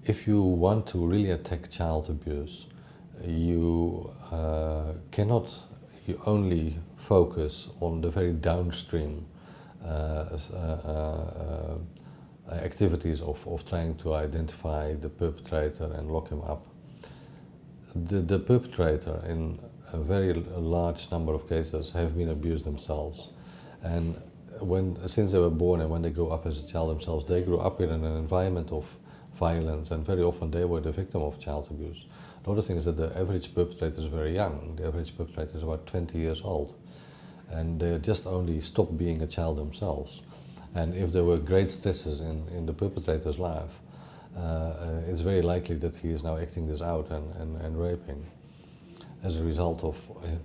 if you want to really attack child abuse, you cannot you only focus on the very downstream activities of trying to identify the perpetrator and lock him up. The perpetrator, in a very large number of cases, have been abused themselves. And since they were born and when they grew up as a child themselves, they grew up in an environment of violence, and very often they were the victim of child abuse. The other thing is that the average perpetrator is very young. The average perpetrator is about 20 years old. And they just only stopped being a child themselves. And if there were great stresses in the perpetrator's life, it's very likely that he is now acting this out and raping as a result of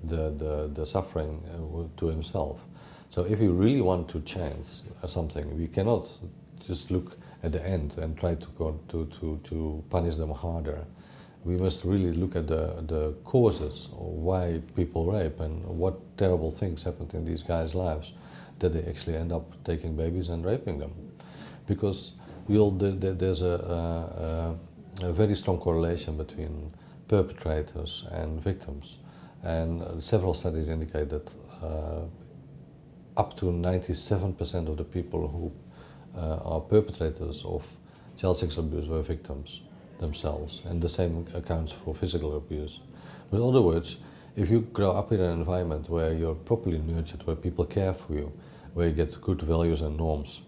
the suffering to himself. So if you really want to change something, we cannot just look at the end and try to punish them harder. We must really look at the causes of why people rape and what terrible things happened in these guys' lives that they actually end up taking babies and raping them. Because there's a very strong correlation between perpetrators and victims. And several studies indicate that up to 97% of the people who are perpetrators of child sexual abuse were victims themselves, and the same accounts for physical abuse. But in other words, if you grow up in an environment where you're properly nurtured, where people care for you, where you get good values and norms,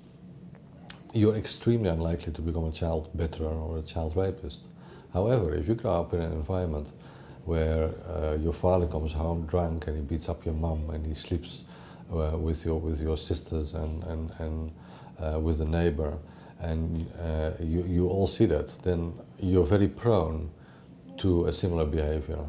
you're extremely unlikely to become a child betterer or a child rapist. However, if you grow up in an environment where your father comes home drunk and he beats up your mum and he sleeps with your sisters and with the neighbor, and you all see that, then you're very prone to a similar behavior.